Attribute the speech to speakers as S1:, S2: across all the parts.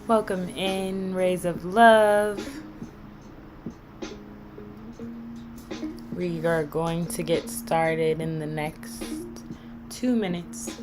S1: Welcome in, Rays of Love. We are going to get started in the next 2 minutes.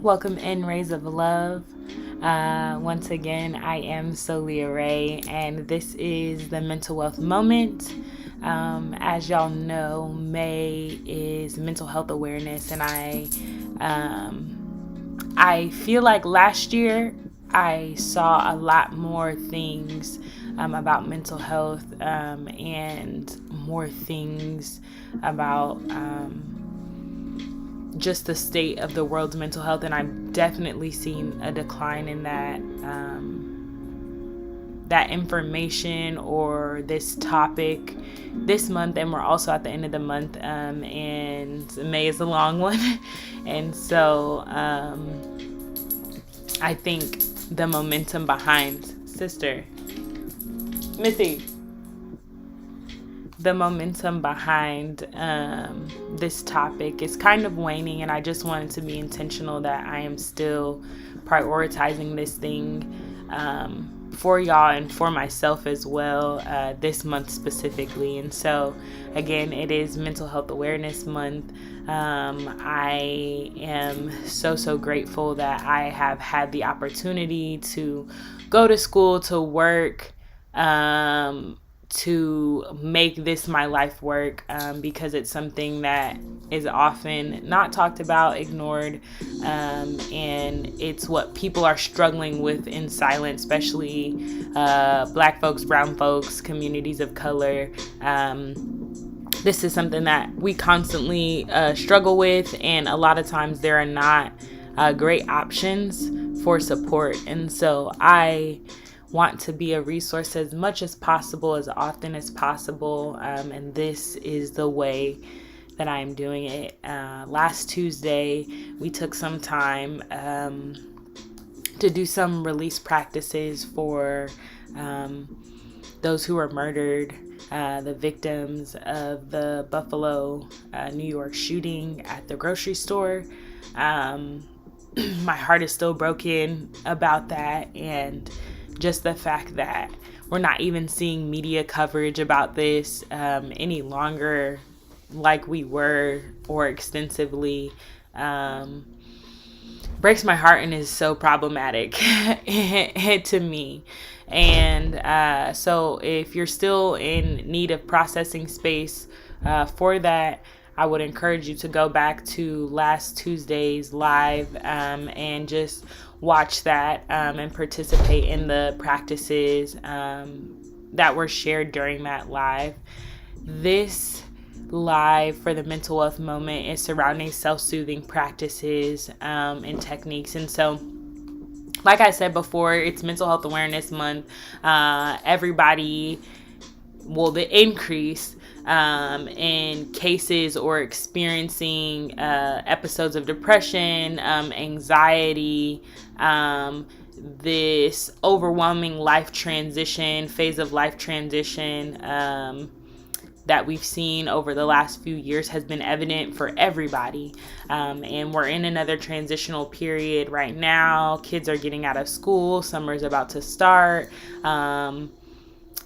S1: Welcome in, Rays of Love. Once again, I am Soulliaa Rae, and this is the Mental Wealth Moment. As y'all know, May is Mental Health Awareness, and I feel like last year I saw a lot more things about mental health and more things about just the state of the world's mental health, and I've definitely seen a decline in that information or this topic this month. And we're also at the end of the month, and May is a long one. And so I think the momentum behind Sister Missy, the momentum behind this topic is kind of waning, and I just wanted to be intentional that I am still prioritizing this thing for y'all and for myself as well, this month specifically. And so again, it is Mental Health Awareness Month. I am so grateful that I have had the opportunity to go to school, to work, to make this my life work, because it's something that is often not talked about, ignored, and it's what people are struggling with in silence, especially Black folks, brown folks, communities of color. This is something that we constantly struggle with, and a lot of times there are not great options for support. And so I want to be a resource as much as possible, as often as possible, and this is the way that I am doing it. Last Tuesday, we took some time to do some release practices for those who were murdered, the victims of the Buffalo, New York shooting at the grocery store. My heart is still broken about that, and just the fact that we're not even seeing media coverage about this any longer like we were, or extensively, breaks my heart and is so problematic to me. And so if you're still in need of processing space for that, I would encourage you to go back to last Tuesday's live and just watch that and participate in the practices that were shared during that live. This live for the Mental Wealth Moment is surrounding self-soothing practices and techniques. And so, like I said before, it's Mental Health Awareness Month. Everybody the increase in cases or experiencing episodes of depression, anxiety, this overwhelming phase of life transition that we've seen over the last few years has been evident for everybody. And we're in another transitional period right now. Kids are getting out of school. Summer is about to start.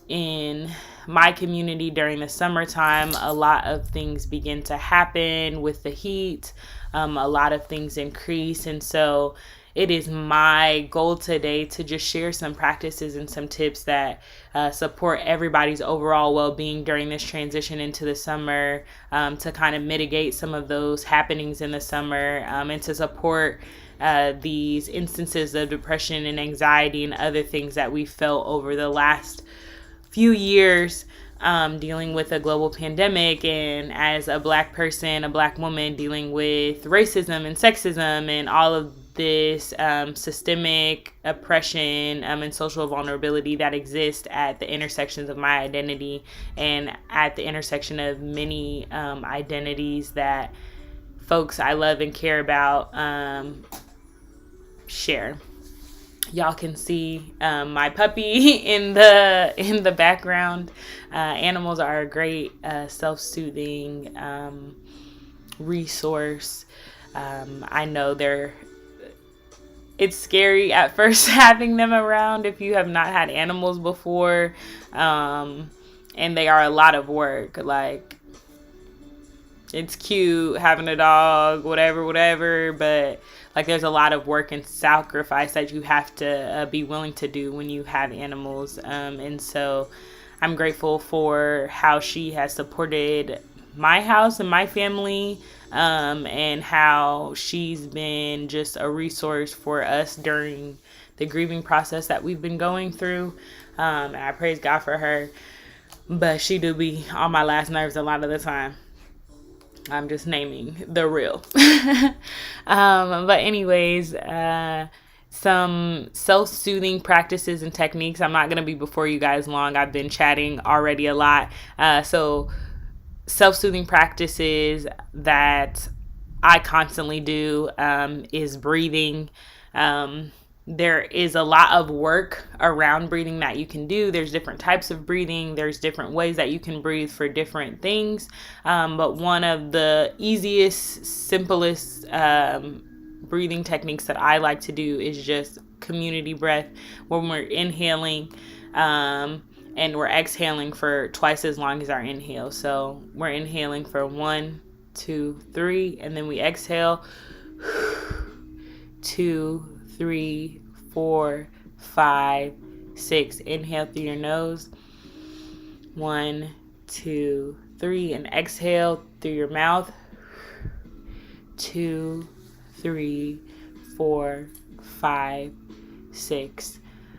S1: In my community during the summertime, a lot of things begin to happen with the heat. A lot of things increase. And so it is my goal today to just share some practices and some tips that support everybody's overall well-being during this transition into the summer, to kind of mitigate some of those happenings in the summer, and to support these instances of depression and anxiety and other things that we felt over the last few years, dealing with a global pandemic, and as a Black person, a Black woman, dealing with racism and sexism and all of this systemic oppression and social vulnerability that exists at the intersections of my identity and at the intersection of many identities that folks I love and care about share. Y'all can see my puppy in the background. Animals are a great self-soothing resource. I know it's scary at first having them around if you have not had animals before, and they are a lot of work. Like, it's cute having a dog, whatever, but like, there's a lot of work and sacrifice that you have to be willing to do when you have animals. And so I'm grateful for how she has supported my house and my family, and how she's been just a resource for us during the grieving process that we've been going through. And I praise God for her, but she do be on my last nerves a lot of the time. I'm just naming the real. But anyways, some self-soothing practices and techniques. I'm not going to be before you guys long. I've been chatting already a lot. So self-soothing practices that I constantly do is breathing. There is a lot of work around breathing that you can do. There's different types of breathing. There's different ways that you can breathe for different things. But one of the easiest, simplest breathing techniques that I like to do is just community breath, when we're inhaling and we're exhaling for twice as long as our inhale. So we're inhaling for 1, 2, 3, and then we exhale 2, 3, 4, 5, 6. Inhale through your nose. 1, 2, 3, and exhale through your mouth. 2, 3, 4, 5, 6.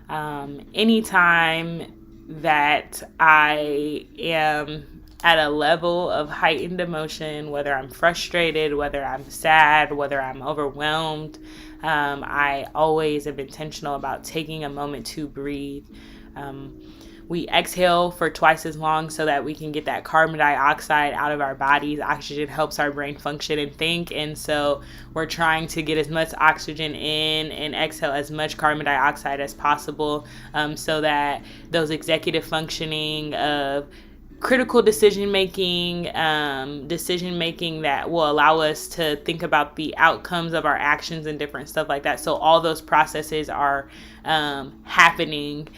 S1: Anytime that I am at a level of heightened emotion, whether I'm frustrated, whether I'm sad, whether I'm overwhelmed, I always am intentional about taking a moment to breathe. We exhale for twice as long so that we can get that carbon dioxide out of our bodies. Oxygen helps our brain function and think, and so we're trying to get as much oxygen in and exhale as much carbon dioxide as possible, so that those executive functioning of critical decision making that will allow us to think about the outcomes of our actions and different stuff like that. So all those processes are happening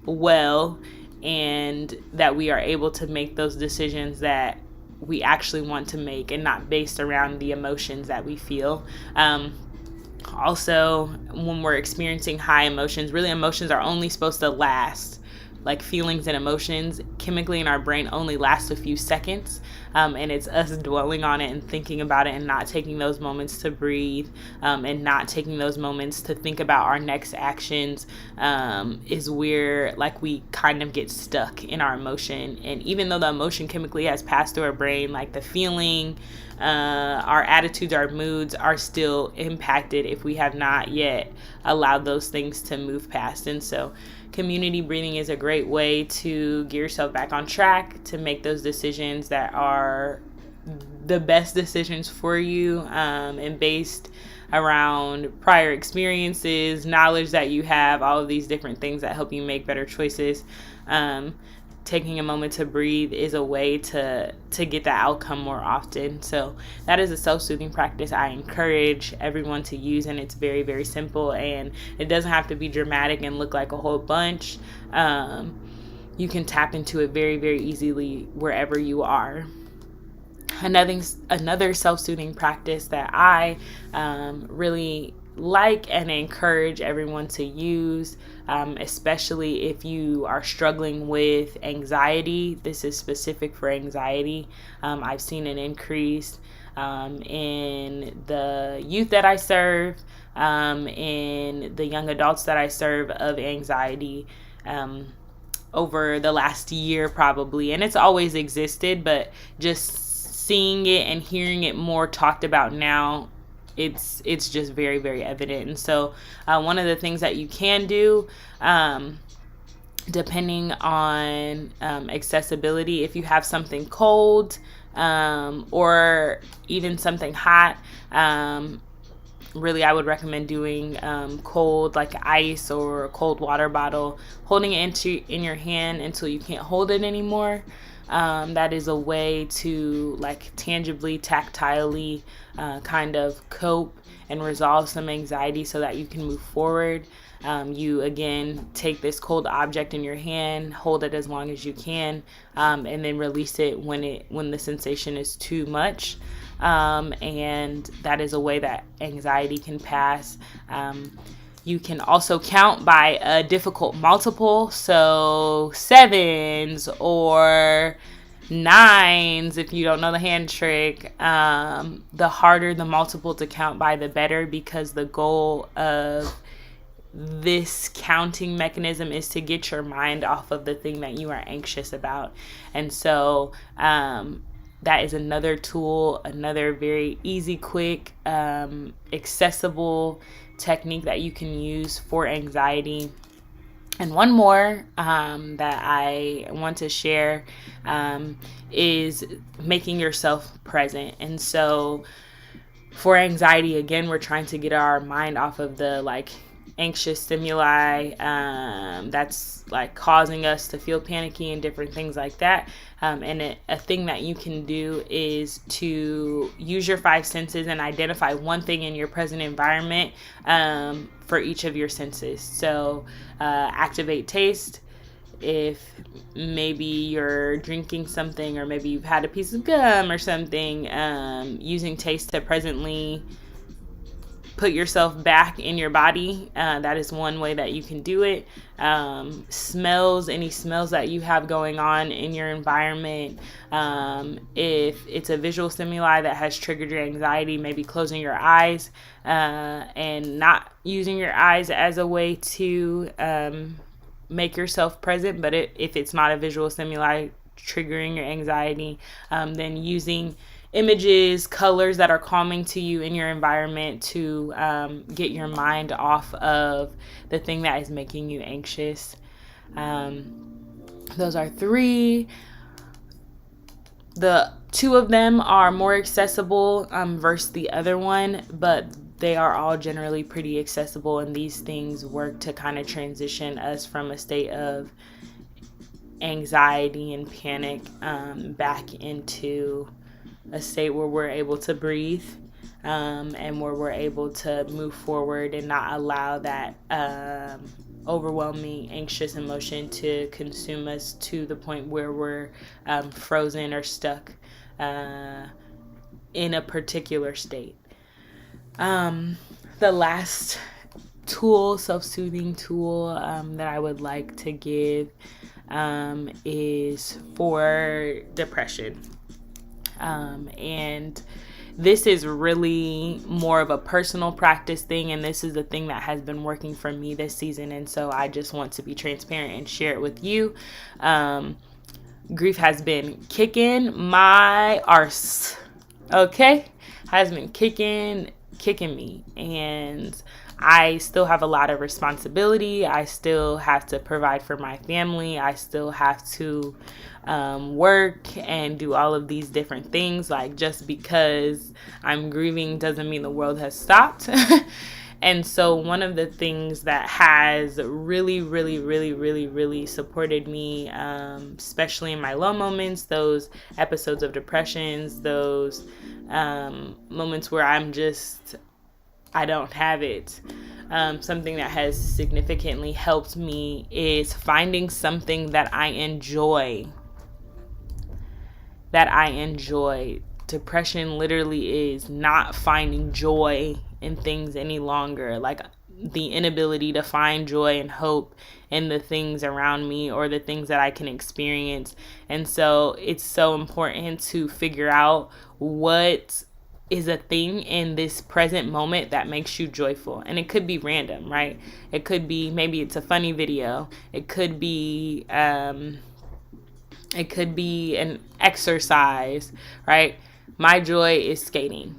S1: well, and that we are able to make those decisions that we actually want to make and not based around the emotions that we feel. Also, when we're experiencing high emotions, really emotions are only supposed to last, like feelings and emotions chemically in our brain only last a few seconds, and it's us dwelling on it and thinking about it and not taking those moments to breathe, and not taking those moments to think about our next actions, is where like we kind of get stuck in our emotion. And even though the emotion chemically has passed through our brain, like the feeling, our attitudes, our moods are still impacted if we have not yet allowed those things to move past. And so community breathing is a great way to get yourself back on track, to make those decisions that are the best decisions for you, and based around prior experiences, knowledge that you have, all of these different things that help you make better choices. Taking a moment to breathe is a way to get that outcome more often. So that is a self-soothing practice I encourage everyone to use, and it's very, very simple, and it doesn't have to be dramatic and look like a whole bunch. You can tap into it very, very easily wherever you are. Another self-soothing practice that I really like and encourage everyone to use, especially if you are struggling with anxiety. This is specific for anxiety. I've seen an increase in the youth that I serve, in the young adults that I serve, of anxiety over the last year probably. And it's always existed, but just seeing it and hearing it more talked about now, it's just very, very evident. And so one of the things that you can do, depending on accessibility, if you have something cold or even something hot, really I would recommend doing cold, like ice or a cold water bottle, holding it in your hand until you can't hold it anymore. That is a way to like tangibly, tactilely kind of cope and resolve some anxiety so that you can move forward. You again take this cold object in your hand, hold it as long as you can, and then release it when the sensation is too much. And that is a way that anxiety can pass. You can also count by a difficult multiple, so 7s or 9s if you don't know the hand trick. The harder the multiple to count by, the better, because the goal of this counting mechanism is to get your mind off of the thing that you are anxious about. And so that is another tool, another very easy, quick, accessible technique that you can use for anxiety. And one more that I want to share is making yourself present. And so for anxiety, again, we're trying to get our mind off of the anxious stimuli that's causing us to feel panicky and different things like that. And a thing that you can do is to use your 5 senses and identify one thing in your present environment for each of your senses. So activate taste. If maybe you're drinking something, or maybe you've had a piece of gum or something, using taste to presently put yourself back in your body. That is one way that you can do it. Smells, any smells that you have going on in your environment. If it's a visual stimuli that has triggered your anxiety, maybe closing your eyes and not using your eyes as a way to make yourself present. But if it's not a visual stimuli triggering your anxiety, then using images, colors that are calming to you in your environment to get your mind off of the thing that is making you anxious. Those are 3. The 2 of them are more accessible versus the other one, but they are all generally pretty accessible, and these things work to kind of transition us from a state of anxiety and panic back into a state where we're able to breathe and where we're able to move forward and not allow that overwhelming anxious emotion to consume us to the point where we're frozen or stuck in a particular state. The last tool, self-soothing tool that I would like to give is for depression. And this is really more of a personal practice thing, and this is the thing that has been working for me this season, and so I just want to be transparent and share it with you. Grief has been kicking my arse, okay? Has been kicking me, and I still have a lot of responsibility. I still have to provide for my family. I still have to work and do all of these different things. Like, just because I'm grieving doesn't mean the world has stopped. And so one of the things that has really, really, really, really, really supported me, especially in my low moments, those episodes of depressions, those moments where I don't have it. Something that has significantly helped me is finding something that I enjoy. Depression literally is not finding joy in things any longer. Like, the inability to find joy and hope in the things around me or the things that I can experience. And so it's so important to figure out what is a thing in this present moment that makes you joyful. And it could be random, right? It could be, maybe it's a funny video. It could be an exercise, right? My joy is skating.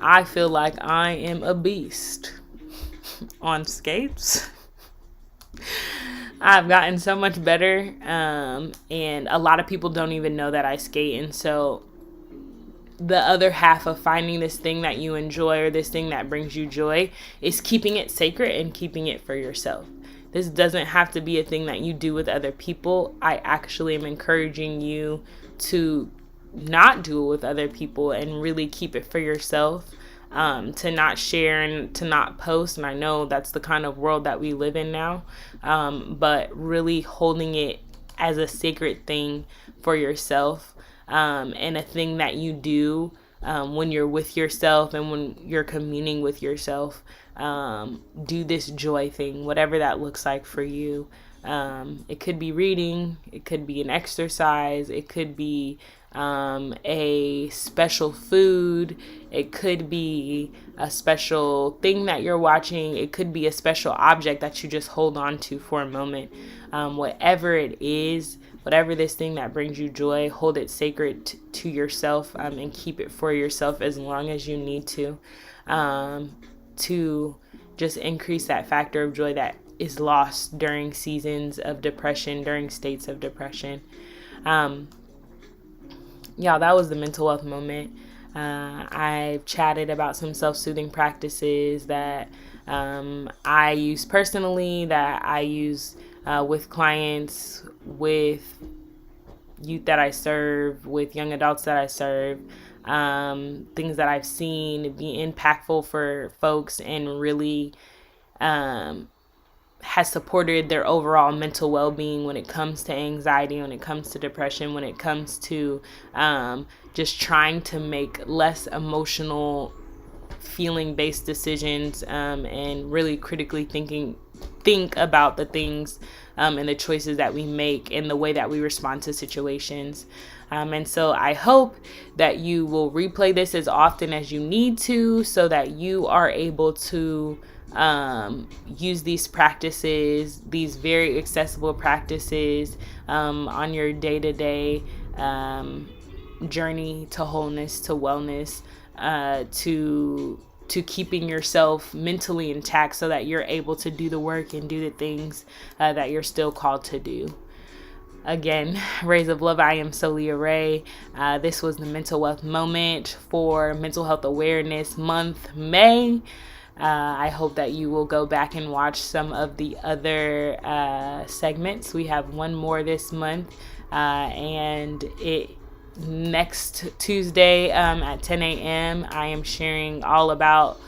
S1: I feel like I am a beast on skates. I've gotten so much better, and a lot of people don't even know that I skate. And so the other half of finding this thing that you enjoy or this thing that brings you joy is keeping it sacred and keeping it for yourself. This doesn't have to be a thing that you do with other people. I actually am encouraging you to not do it with other people and really keep it for yourself, to not share and to not post. And I know that's the kind of world that we live in now, but really holding it as a sacred thing for yourself, and a thing that you do when you're with yourself and when you're communing with yourself. Do this joy thing, whatever that looks like for you. It could be reading, it could be an exercise, it could be a special food, it could be a special thing that you're watching, it could be a special object that you just hold on to for a moment. Whatever it is, whatever this thing that brings you joy, hold it sacred to yourself, and keep it for yourself as long as you need to just increase that factor of joy that is lost during seasons of depression, during states of depression. Y'all, that was the mental wealth moment. I've chatted about some self-soothing practices that I use personally, that I use with clients, with youth that I serve, with young adults that I serve. Things that I've seen be impactful for folks and really has supported their overall mental well-being when it comes to anxiety, when it comes to depression, when it comes to just trying to make less emotional feeling-based decisions, and really critically think about the things and the choices that we make and the way that we respond to situations. And so I hope that you will replay this as often as you need to, so that you are able to use these practices, these very accessible practices, on your day-to-day journey to wholeness, to wellness, to keeping yourself mentally intact, so that you're able to do the work and do the things that you're still called to do. Again, Rays of Love, I am Soulliaa Rae. This was the Mental Wealth Moment for Mental Health Awareness Month, May. I hope that you will go back and watch some of the other segments. We have one more this month, and next Tuesday at 10 a.m. I am sharing all about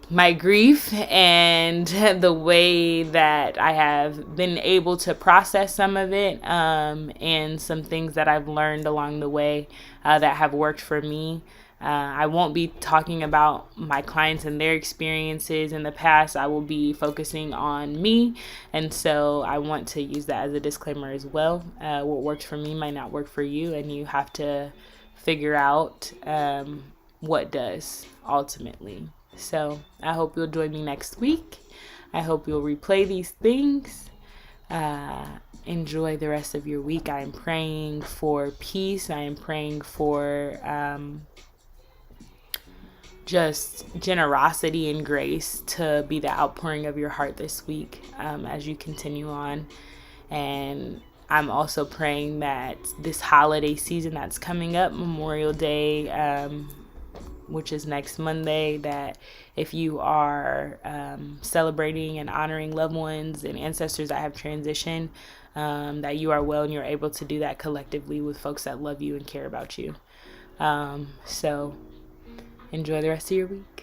S1: my grief and the way that I have been able to process some of it, and some things that I've learned along the way that have worked for me. I won't be talking about my clients and their experiences in the past. I will be focusing on me. And so I want to use that as a disclaimer as well. What works for me might not work for you, and you have to figure out what does ultimately. So I hope you'll join me next week. I hope you'll replay these things. Enjoy the rest of your week. I am praying for peace. I am praying for just generosity and grace to be the outpouring of your heart this week as you continue on. And I'm also praying that this holiday season that's coming up, Memorial Day, which is next Monday, that if you are celebrating and honoring loved ones and ancestors that have transitioned, that you are well and you're able to do that collectively with folks that love you and care about you. So enjoy the rest of your week.